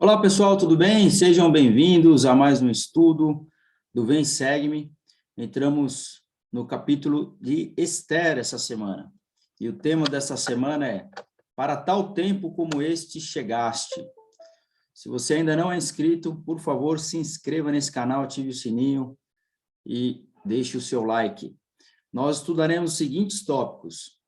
Olá, pessoal, tudo bem? Sejam bem-vindos a mais um estudo do Vem Segue-me. Entramos no capítulo de Esther essa semana. E o tema dessa semana é Para tal tempo como este chegaste. Se você ainda não é inscrito, por favor, se inscreva nesse canal, ative o sininho e deixe o seu like. Nós estudaremos os seguintes tópicos.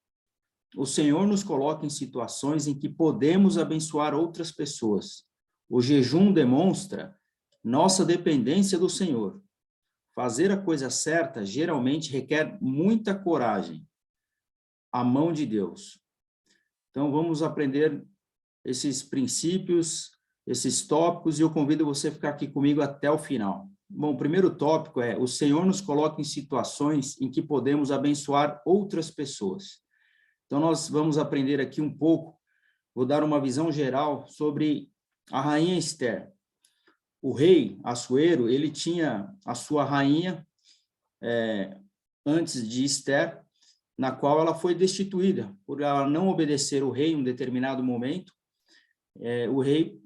O Senhor nos coloca em situações em que podemos abençoar outras pessoas. O jejum demonstra nossa dependência do Senhor. Fazer a coisa certa geralmente requer muita coragem. A mão de Deus. Então, vamos aprender esses princípios, esses tópicos, e eu convido você a ficar aqui comigo até o final. Bom, o primeiro tópico é: o Senhor nos coloca em situações em que podemos abençoar outras pessoas. Então, nós vamos aprender aqui um pouco, vou dar uma visão geral sobre a rainha Esther. O rei Assuero, ele tinha a sua rainha antes de Esther, na qual ela foi destituída por ela não obedecer o rei em um determinado momento. O rei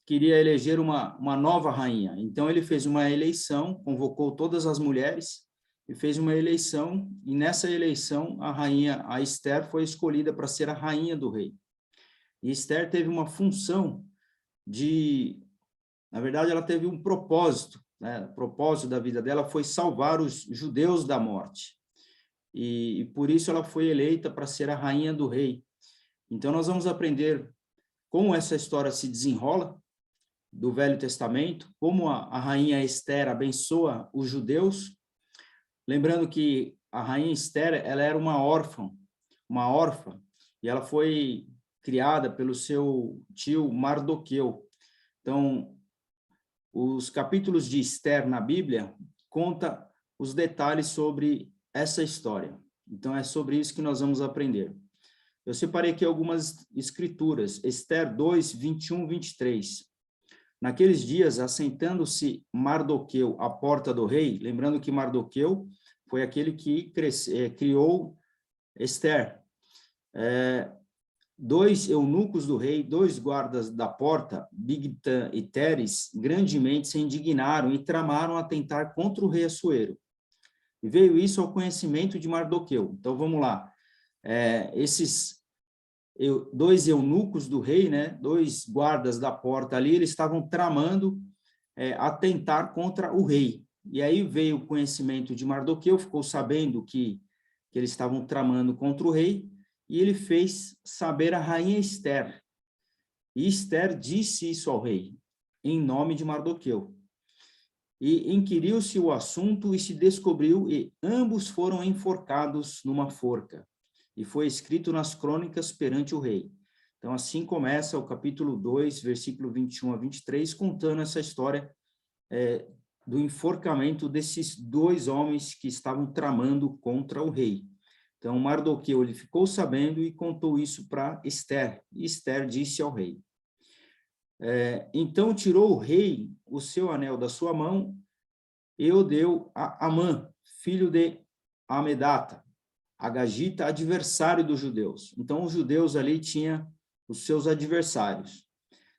queria eleger uma nova rainha, então ele fez uma eleição, convocou todas as mulheres e fez uma eleição, e nessa eleição a rainha, a Esther, foi escolhida para ser a rainha do rei. E Esther teve uma função na verdade, ela teve um propósito, né? O propósito da vida dela foi salvar os judeus da morte. E por isso ela foi eleita para ser a rainha do rei. Então, nós vamos aprender como essa história se desenrola do Velho Testamento, como a rainha Esther abençoa os judeus. Lembrando que a rainha Esther, ela era uma órfã, e ela foi criada pelo seu tio Mardoqueu. Então, os capítulos de Esther na Bíblia contam os detalhes sobre essa história. Então, é sobre isso que nós vamos aprender. Eu separei aqui algumas escrituras. Esther 2, 21, 23. Naqueles dias, assentando-se Mardoqueu à porta do rei, lembrando que Mardoqueu foi aquele que criou Esther. Dois eunucos do rei, dois guardas da porta, Bigtan e Teres, grandemente se indignaram e tramaram atentar contra o rei Assuero. E veio isso ao conhecimento de Mardoqueu. Então, vamos lá. Esses dois eunucos do rei, né, dois guardas da porta ali, eles estavam tramando atentar contra o rei. E aí veio o conhecimento de Mardoqueu, ficou sabendo que eles estavam tramando contra o rei, e ele fez saber a rainha Esther. E Esther disse isso ao rei, em nome de Mardoqueu. E inquiriu-se o assunto e se descobriu, e ambos foram enforcados numa forca. E foi escrito nas crônicas perante o rei. Então, assim começa o capítulo 2, versículo 21 a 23, contando essa história do enforcamento desses dois homens que estavam tramando contra o rei. Então, Mardoqueu, ele ficou sabendo e contou isso para Esther. E Esther disse ao rei. Então, tirou o rei o seu anel da sua mão e o deu a Amã, filho de Amedata, agagita, adversário dos judeus. Então, os judeus ali tinham os seus adversários.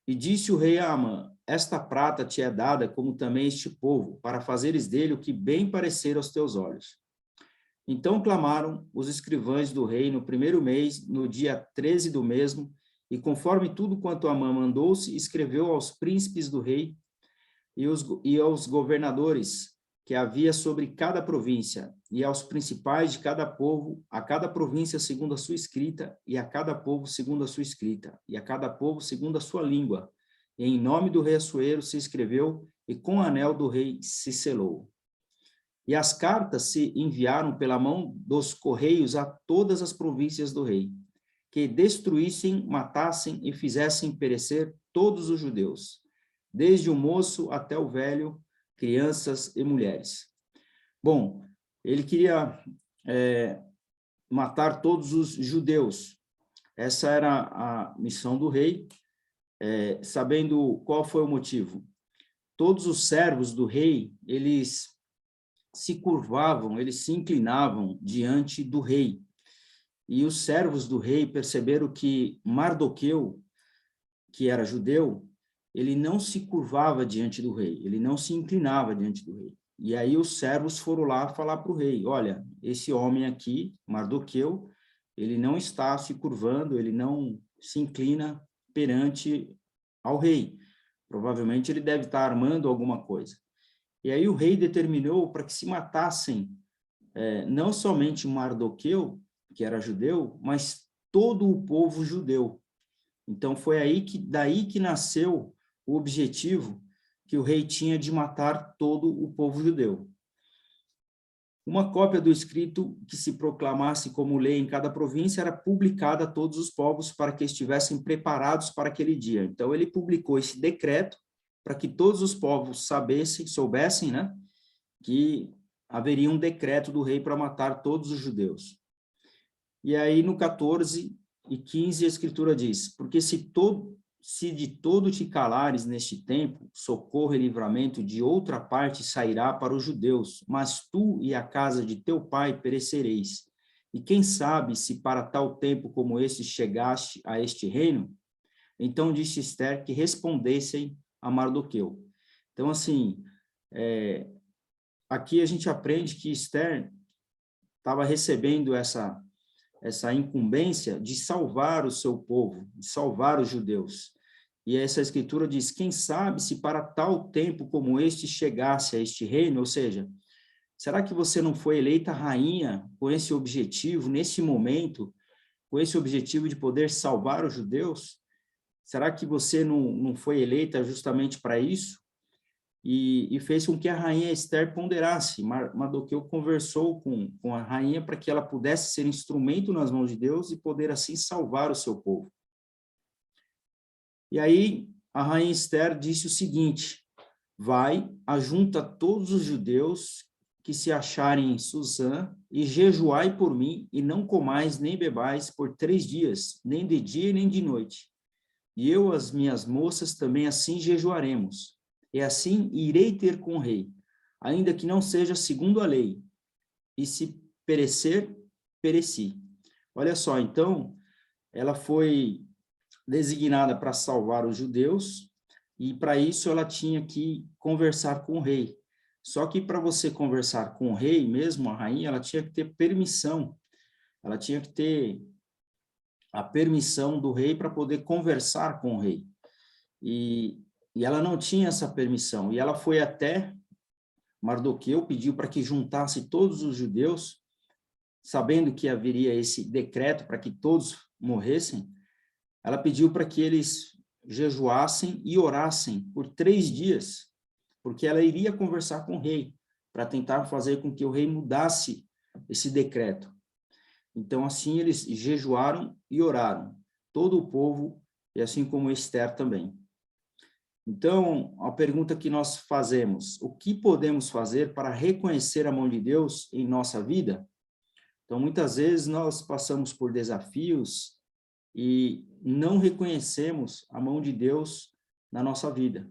E disse o rei a Amã: esta prata te é dada, como também este povo, para fazeres dele o que bem parecer aos teus olhos. Então clamaram os escrivães do rei no primeiro mês, no dia 13 do mesmo, e conforme tudo quanto Amã mandou-se, escreveu aos príncipes do rei e aos governadores que havia sobre cada província, e aos principais de cada povo, a cada província segundo a sua escrita, e a cada povo segundo a sua escrita, e a cada povo segundo a sua língua. E em nome do rei Assuero se escreveu, e com o anel do rei se selou. E as cartas se enviaram pela mão dos correios a todas as províncias do rei, que destruíssem, matassem e fizessem perecer todos os judeus, desde o moço até o velho, crianças e mulheres. Bom, ele queria matar todos os judeus. Essa era a missão do rei, sabendo qual foi o motivo. Todos os servos do rei, eles se curvavam, eles se inclinavam diante do rei. E os servos do rei perceberam que Mardoqueu, que era judeu, ele não se curvava diante do rei, ele não se inclinava diante do rei. E aí os servos foram lá falar para o rei, olha, esse homem aqui, Mardoqueu, ele não está se curvando, ele não se inclina perante ao rei. Provavelmente ele deve estar armando alguma coisa. E aí o rei determinou para que se matassem não somente Mardoqueu, que era judeu, mas todo o povo judeu. Então foi daí que nasceu o objetivo que o rei tinha de matar todo o povo judeu. Uma cópia do escrito que se proclamasse como lei em cada província era publicada a todos os povos para que estivessem preparados para aquele dia. Então ele publicou esse decreto para que todos os povos soubessem, né, que haveria um decreto do rei para matar todos os judeus. E aí no 14 e 15 a escritura diz, porque se de todo te calares neste tempo, socorro e livramento de outra parte sairá para os judeus, mas tu e a casa de teu pai perecereis. E quem sabe se para tal tempo como este chegaste a este reino? Então disse Ester que respondessem a Mardoqueu. Então, assim, aqui a gente aprende que Ester estava recebendo essa incumbência de salvar o seu povo, de salvar os judeus. E essa escritura diz, quem sabe se para tal tempo como este chegasse a este reino, ou seja, será que você não foi eleita rainha com esse objetivo, nesse momento, com esse objetivo de poder salvar os judeus? Será que você não foi eleita justamente para isso? E fez com que a rainha Ester ponderasse. Mardoqueu conversou com a rainha para que ela pudesse ser instrumento nas mãos de Deus e poder assim salvar o seu povo. E aí a rainha Ester disse o seguinte, vai, ajunta todos os judeus que se acharem em Susã e jejuai por mim e não comais nem bebais por 3 dias, nem de dia nem de noite. E eu, as minhas moças, também assim jejuaremos. E assim irei ter com o rei, ainda que não seja segundo a lei. E se perecer, pereci. Olha só, então, ela foi designada para salvar os judeus, e para isso ela tinha que conversar com o rei. Só que para você conversar com o rei, mesmo a rainha, ela tinha que ter permissão. Ela tinha que ter a permissão do rei para poder conversar com o rei. E ela não tinha essa permissão. E ela foi até Mardoqueu, pediu para que juntasse todos os judeus, sabendo que haveria esse decreto para que todos morressem. Ela pediu para que eles jejuassem e orassem por 3 dias, porque ela iria conversar com o rei, para tentar fazer com que o rei mudasse esse decreto. Então, assim, eles jejuaram e oraram, todo o povo, e assim como Ester também. Então, a pergunta que nós fazemos, o que podemos fazer para reconhecer a mão de Deus em nossa vida? Então, muitas vezes nós passamos por desafios e não reconhecemos a mão de Deus na nossa vida.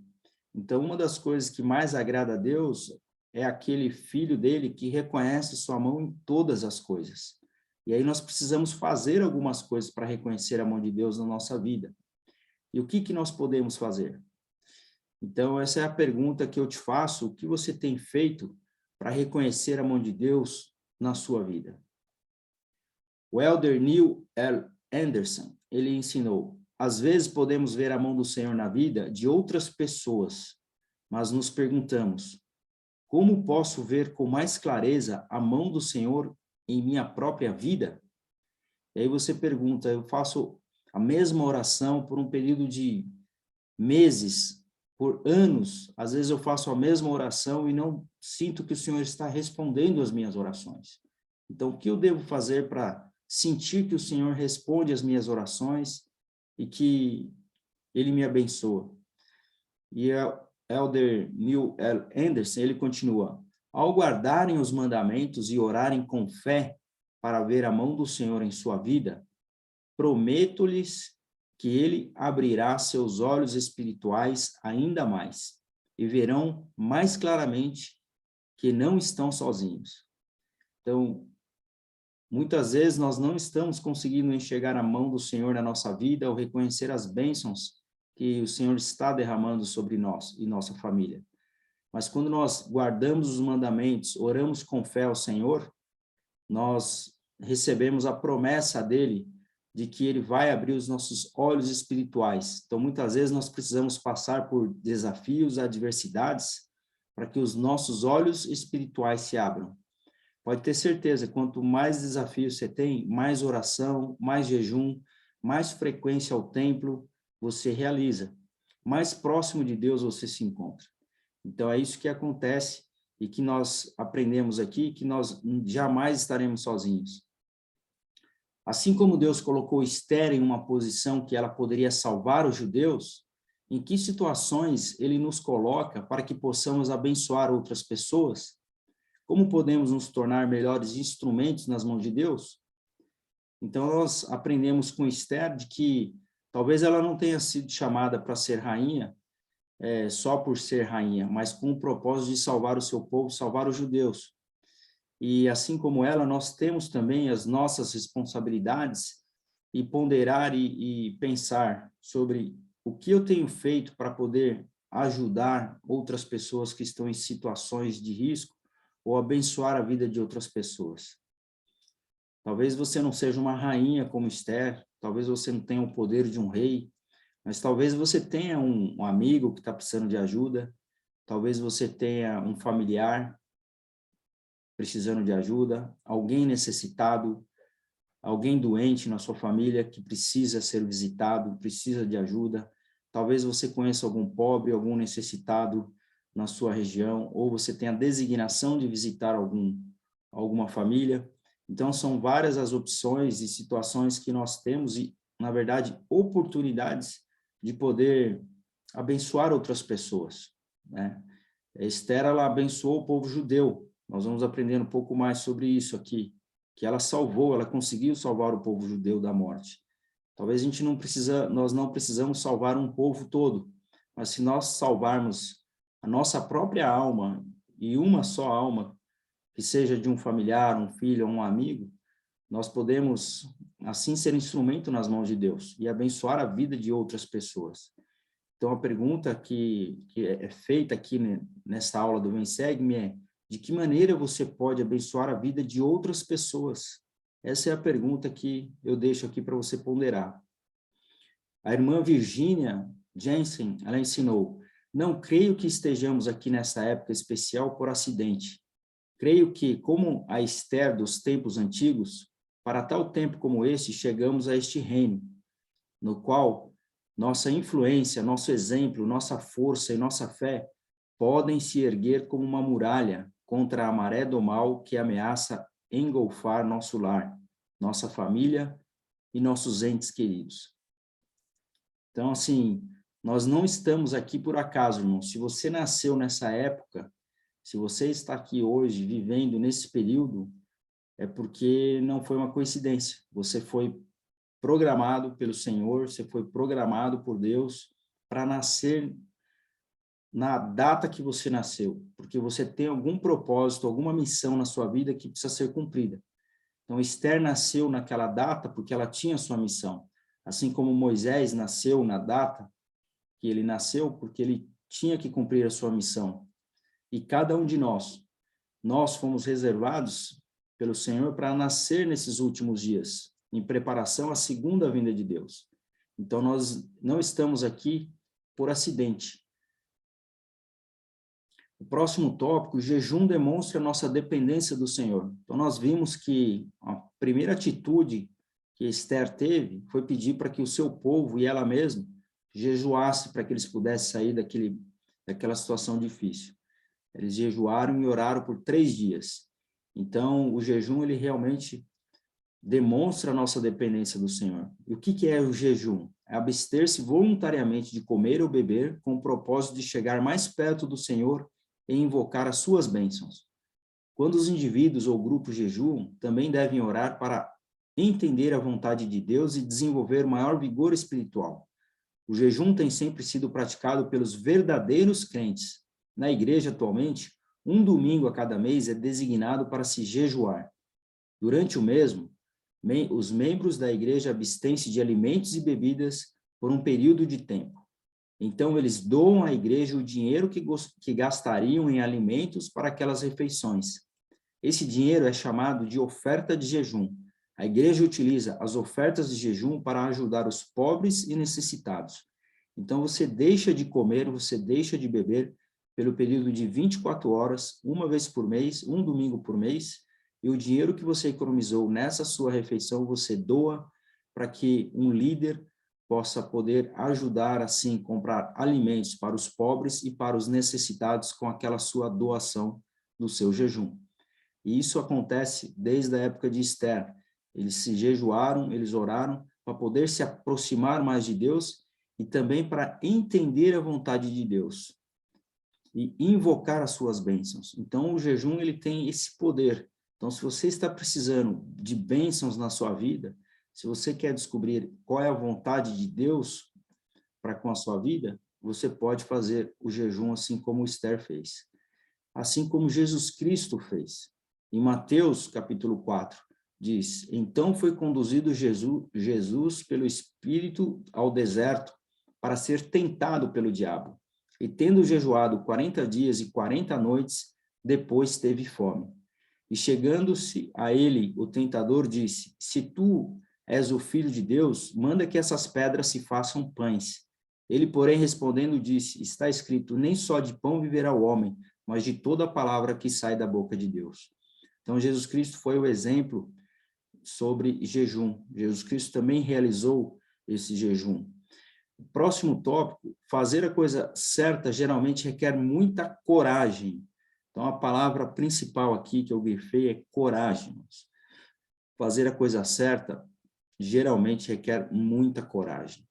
Então, uma das coisas que mais agrada a Deus é aquele filho dele que reconhece sua mão em todas as coisas. E aí nós precisamos fazer algumas coisas para reconhecer a mão de Deus na nossa vida. E o que nós podemos fazer? Então, essa é a pergunta que eu te faço, o que você tem feito para reconhecer a mão de Deus na sua vida? O elder Neil L. Anderson, ele ensinou, às vezes podemos ver a mão do Senhor na vida de outras pessoas, mas nos perguntamos, como posso ver com mais clareza a mão do Senhor em minha própria vida? E aí você pergunta, eu faço a mesma oração por um período de meses, por anos, às vezes eu faço a mesma oração e não sinto que o Senhor está respondendo as minhas orações. Então, o que eu devo fazer para sentir que o Senhor responde as minhas orações e que Ele me abençoa? E a elder Neil L. Anderson, ele continua, ao guardarem os mandamentos e orarem com fé para ver a mão do Senhor em sua vida, prometo-lhes que ele abrirá seus olhos espirituais ainda mais e verão mais claramente que não estão sozinhos. Então, muitas vezes nós não estamos conseguindo enxergar a mão do Senhor na nossa vida ou reconhecer as bênçãos que o Senhor está derramando sobre nós e nossa família. Mas quando nós guardamos os mandamentos, oramos com fé ao Senhor, nós recebemos a promessa dele de que ele vai abrir os nossos olhos espirituais. Então, muitas vezes nós precisamos passar por desafios, adversidades, para que os nossos olhos espirituais se abram. Pode ter certeza, quanto mais desafios você tem, mais oração, mais jejum, mais frequência ao templo você realiza, mais próximo de Deus você se encontra. Então, é isso que acontece e que nós aprendemos aqui, que nós jamais estaremos sozinhos. Assim como Deus colocou Esther em uma posição que ela poderia salvar os judeus, em que situações ele nos coloca para que possamos abençoar outras pessoas? Como podemos nos tornar melhores instrumentos nas mãos de Deus? Então, nós aprendemos com Esther de que talvez ela não tenha sido chamada para ser rainha só por ser rainha, mas com o propósito de salvar o seu povo, salvar os judeus. E assim como ela, nós temos também as nossas responsabilidades e ponderar e pensar sobre o que eu tenho feito para poder ajudar outras pessoas que estão em situações de risco ou abençoar a vida de outras pessoas. Talvez você não seja uma rainha como Esther, talvez você não tenha o poder de um rei, mas talvez você tenha um amigo que está precisando de ajuda, talvez você tenha um familiar precisando de ajuda, alguém necessitado, alguém doente na sua família que precisa ser visitado, precisa de ajuda. Talvez você conheça algum pobre, algum necessitado na sua região, ou você tenha a designação de visitar alguma família. Então, são várias as opções e situações que nós temos e, na verdade, oportunidades de poder abençoar outras pessoas, né? Esther, ela abençoou o povo judeu. Nós vamos aprender um pouco mais sobre isso aqui, que ela conseguiu salvar o povo judeu da morte. Talvez nós não precisamos salvar um povo todo, mas se nós salvarmos a nossa própria alma, e uma só alma, que seja de um familiar, um filho, um amigo, nós podemos, assim, ser instrumento nas mãos de Deus e abençoar a vida de outras pessoas. Então, a pergunta que é feita aqui nessa aula do Vem Segue-me é: de que maneira você pode abençoar a vida de outras pessoas? Essa é a pergunta que eu deixo aqui para você ponderar. A irmã Virginia Jensen, ela ensinou: não creio que estejamos aqui nessa época especial por acidente. Creio que, como a Esther dos tempos antigos, para tal tempo como este, chegamos a este reino, no qual nossa influência, nosso exemplo, nossa força e nossa fé podem se erguer como uma muralha contra a maré do mal que ameaça engolfar nosso lar, nossa família e nossos entes queridos. Então, assim, nós não estamos aqui por acaso, irmão. Se você nasceu nessa época, se você está aqui hoje, vivendo nesse período, é porque não foi uma coincidência. Você foi programado pelo Senhor, você foi programado por Deus para nascer na data que você nasceu, porque você tem algum propósito, alguma missão na sua vida que precisa ser cumprida. Então, Esther nasceu naquela data porque ela tinha sua missão, assim como Moisés nasceu na data que ele nasceu porque ele tinha que cumprir a sua missão. E cada um de nós fomos reservados pelo Senhor para nascer nesses últimos dias, em preparação à segunda vinda de Deus. Então, nós não estamos aqui por acidente. O próximo tópico: o jejum demonstra a nossa dependência do Senhor. Então, nós vimos que a primeira atitude que Esther teve foi pedir para que o seu povo e ela mesma jejuasse para que eles pudessem sair daquela situação difícil. Eles jejuaram e oraram por 3 dias. Então, o jejum, ele realmente demonstra a nossa dependência do Senhor. E o que é o jejum? É abster-se voluntariamente de comer ou beber com o propósito de chegar mais perto do Senhor e invocar as suas bênçãos. Quando os indivíduos ou grupos jejuam, também devem orar para entender a vontade de Deus e desenvolver maior vigor espiritual. O jejum tem sempre sido praticado pelos verdadeiros crentes. Na igreja, atualmente, um domingo a cada mês é designado para se jejuar. Durante o mesmo, os membros da igreja abstêm-se de alimentos e bebidas por um período de tempo. Então, eles doam à igreja o dinheiro que gastariam em alimentos para aquelas refeições. Esse dinheiro é chamado de oferta de jejum. A igreja utiliza as ofertas de jejum para ajudar os pobres e necessitados. Então, você deixa de comer, você deixa de beber pelo período de 24 horas, uma vez por mês, um domingo por mês, e o dinheiro que você economizou nessa sua refeição, você doa para que um líder possa poder ajudar, assim, comprar alimentos para os pobres e para os necessitados com aquela sua doação do seu jejum. E isso acontece desde a época de Esther. Eles se jejuaram, eles oraram para poder se aproximar mais de Deus e também para entender a vontade de Deus e invocar as suas bênçãos. Então, o jejum, ele tem esse poder. Então, se você está precisando de bênçãos na sua vida, se você quer descobrir qual é a vontade de Deus para com a sua vida, você pode fazer o jejum assim como Esther fez. Assim como Jesus Cristo fez. Em Mateus, capítulo 4, diz, então foi conduzido Jesus pelo Espírito ao deserto para ser tentado pelo diabo. E tendo jejuado 40 dias e 40 noites, depois teve fome. E chegando-se a ele, o tentador disse, se tu és o filho de Deus, manda que essas pedras se façam pães. Ele, porém, respondendo, disse, está escrito, nem só de pão viverá o homem, mas de toda a palavra que sai da boca de Deus. Então, Jesus Cristo foi o exemplo sobre jejum. Jesus Cristo também realizou esse jejum. O próximo tópico, fazer a coisa certa geralmente requer muita coragem. Então, a palavra principal aqui que eu grifei é coragem. Fazer a coisa certa geralmente requer muita coragem.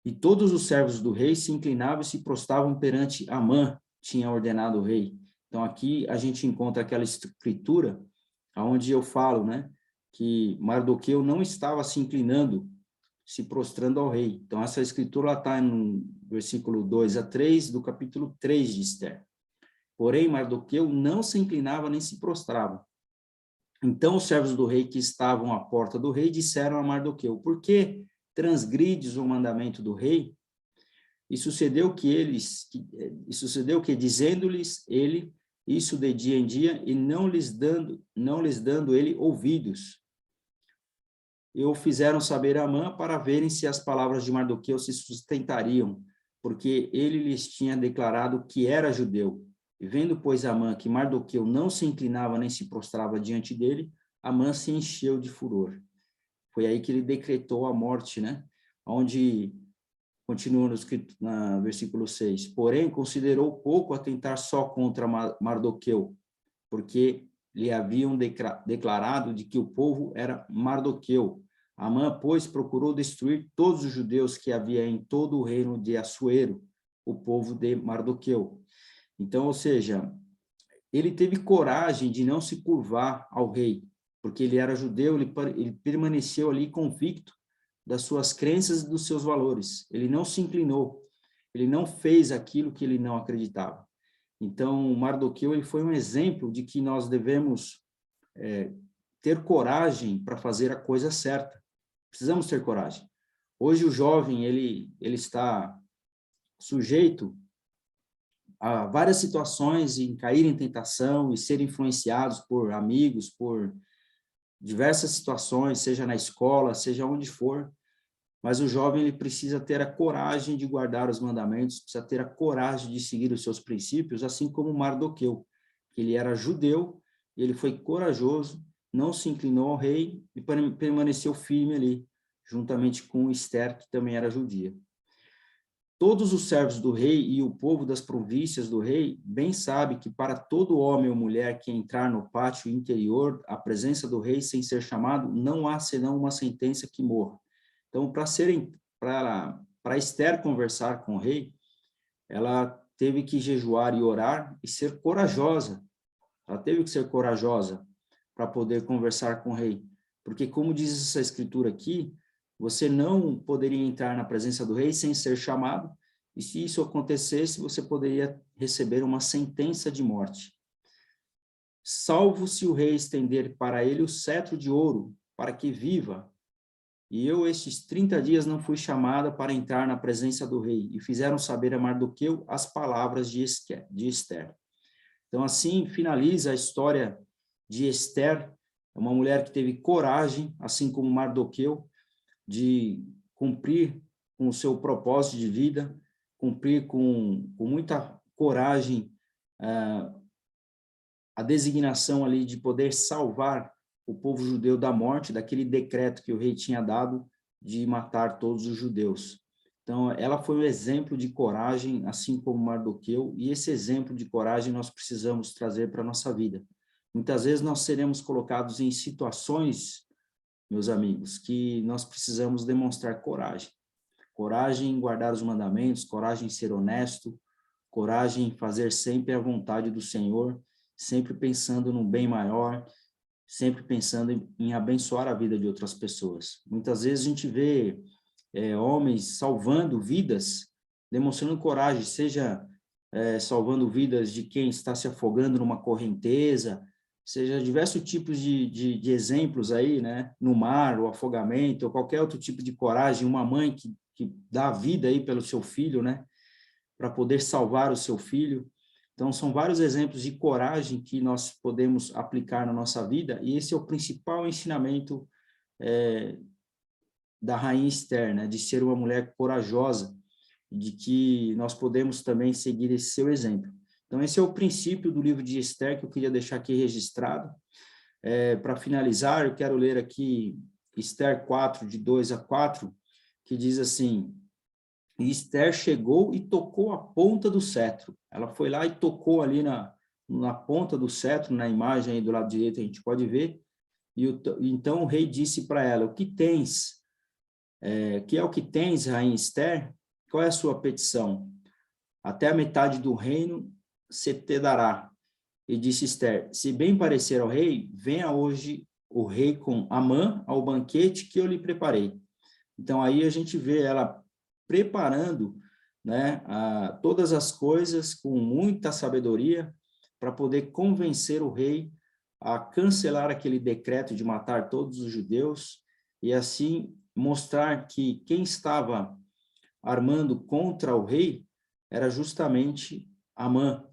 E todos os servos do rei se inclinavam e se prostravam perante Amã, tinha ordenado o rei. Então, aqui a gente encontra aquela escritura onde eu falo, né, que Mardoqueu não estava se inclinando, se prostrando ao rei. Então, essa escritura está no versículo 2 a 3 do capítulo 3 de Esther. Porém, Mardoqueu não se inclinava nem se prostrava. Então, os servos do rei que estavam à porta do rei disseram a Mardoqueu, por que transgrides o mandamento do rei? E sucedeu que dizendo-lhes ele isso de dia em dia e não lhes dando ele ouvidos, e o fizeram saber a Amã para verem se as palavras de Mardoqueu se sustentariam, porque ele lhes tinha declarado que era judeu. E vendo, pois, Amã que Mardoqueu não se inclinava nem se prostrava diante dele, Amã se encheu de furor. Foi aí que ele decretou a morte, né? Onde continua no versículo 6. Porém, considerou pouco atentar só contra Mardoqueu, porque lhe haviam declarado de que o povo era Mardoqueu. Amã, pois, procurou destruir todos os judeus que havia em todo o reino de Assuero, o povo de Mardoqueu. Então, ou seja, ele teve coragem de não se curvar ao rei, porque ele era judeu, ele permaneceu ali convicto das suas crenças e dos seus valores. Ele não se inclinou, ele não fez aquilo que ele não acreditava. Então, Mardoqueu, ele foi um exemplo de que nós devemos ter coragem para fazer a coisa certa. Precisamos ter coragem. Hoje o jovem, ele está sujeito a várias situações em cair em tentação e ser influenciados por amigos, por diversas situações, seja na escola, seja onde for, mas o jovem ele precisa ter a coragem de guardar os mandamentos, precisa ter a coragem de seguir os seus princípios, assim como Mardoqueu, que ele era judeu, ele foi corajoso, não se inclinou ao rei e permaneceu firme ali, juntamente com Esther, que também era judia. Todos os servos do rei e o povo das províncias do rei bem sabe que para todo homem ou mulher que entrar no pátio interior, à presença do rei sem ser chamado, não há senão uma sentença que morra. Então, para Esther conversar com o rei, ela teve que jejuar e orar e ser corajosa. Ela teve que ser corajosa para poder conversar com o rei. Porque, como diz essa escritura aqui, você não poderia entrar na presença do rei sem ser chamado, e se isso acontecesse, você poderia receber uma sentença de morte. Salvo se o rei estender para ele o cetro de ouro, para que viva, E eu, estes 30 dias, não fui chamada para entrar na presença do rei, e fizeram saber a Mardoqueu as palavras de Ester. Então, assim, finaliza a história de Ester, uma mulher que teve coragem, assim como Mardoqueu, de cumprir com o seu propósito de vida, cumprir com muita coragem a designação ali de poder salvar o povo judeu da morte, daquele decreto que o rei tinha dado de matar todos os judeus. Então, ela foi um exemplo de coragem, assim como Mardoqueu, e esse exemplo de coragem nós precisamos trazer para a nossa vida. Muitas vezes nós seremos colocados em situações, meus amigos, que nós precisamos demonstrar coragem. Coragem em guardar os mandamentos, coragem em ser honesto, coragem em fazer sempre a vontade do Senhor, sempre pensando no bem maior, sempre pensando em abençoar a vida de outras pessoas. Muitas vezes a gente vê homens salvando vidas, demonstrando coragem, seja salvando vidas de quem está se afogando numa correnteza, seja diversos tipos de exemplos aí, né, no mar, o afogamento, ou qualquer outro tipo de coragem, uma mãe que dá a vida aí pelo seu filho, né, para poder salvar o seu filho. Então, são vários exemplos de coragem que nós podemos aplicar na nossa vida, e esse é o principal ensinamento da rainha Ester, né, de ser uma mulher corajosa, de que nós podemos também seguir esse seu exemplo. Então, esse é o princípio do livro de Ester que eu queria deixar aqui registrado. Para finalizar, eu quero ler aqui Ester 4, de 2 a 4, que diz assim: e Ester chegou e tocou a ponta do cetro. Ela foi lá e tocou ali na ponta do cetro, na imagem aí do lado direito a gente pode ver, então o rei disse para ela: o que tens? Que é o que tens, rainha Ester? Qual é a sua petição? Até a metade do reino se te dará. E disse Ester: se bem parecer ao rei, venha hoje o rei com Amã ao banquete que eu lhe preparei. Então aí a gente vê ela preparando, né, todas as coisas com muita sabedoria para poder convencer o rei a cancelar aquele decreto de matar todos os judeus e assim mostrar que quem estava armando contra o rei era justamente Amã.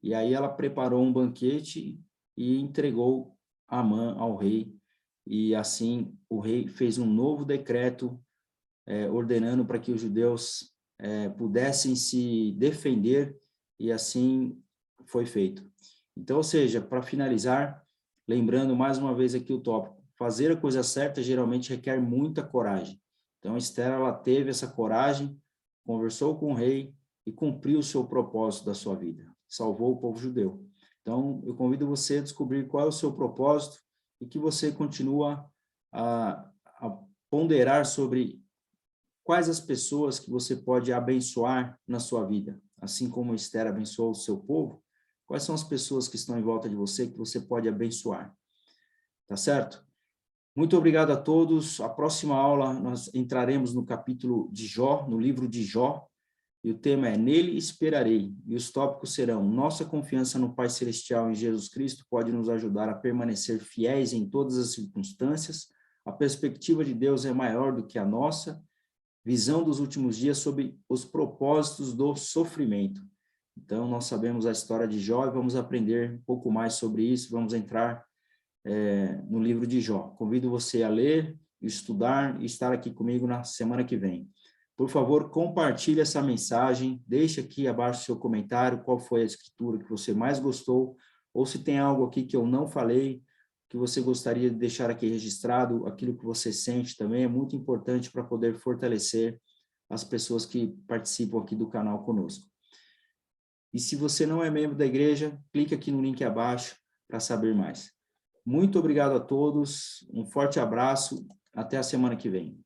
E aí ela preparou um banquete e entregou Amã ao rei. E assim o rei fez um novo decreto ordenando para que os judeus pudessem se defender, e assim foi feito. Então, ou seja, para finalizar, lembrando mais uma vez aqui o tópico, fazer a coisa certa geralmente requer muita coragem. Então, Esther, ela teve essa coragem, conversou com o rei e cumpriu o seu propósito da sua vida, salvou o povo judeu. Então, eu convido você a descobrir qual é o seu propósito e que você continua a ponderar sobre quais as pessoas que você pode abençoar na sua vida. Assim como Esther abençoou o seu povo, quais são as pessoas que estão em volta de você que você pode abençoar? Tá certo? Muito obrigado a todos. A próxima aula nós entraremos no capítulo de Jó, no livro de Jó, e o tema é Nele Esperarei. E os tópicos serão: nossa confiança no Pai Celestial em Jesus Cristo pode nos ajudar a permanecer fiéis em todas as circunstâncias. A perspectiva de Deus é maior do que a nossa. Visão dos últimos dias sobre os propósitos do sofrimento. Então, nós sabemos a história de Jó e vamos aprender um pouco mais sobre isso, vamos entrar no livro de Jó. Convido você a ler, estudar e estar aqui comigo na semana que vem. Por favor, compartilhe essa mensagem, deixe aqui abaixo seu comentário qual foi a escritura que você mais gostou, ou se tem algo aqui que eu não falei, que você gostaria de deixar aqui registrado, aquilo que você sente também é muito importante para poder fortalecer as pessoas que participam aqui do canal conosco. E se você não é membro da igreja, clique aqui no link abaixo para saber mais. Muito obrigado a todos, um forte abraço, até a semana que vem.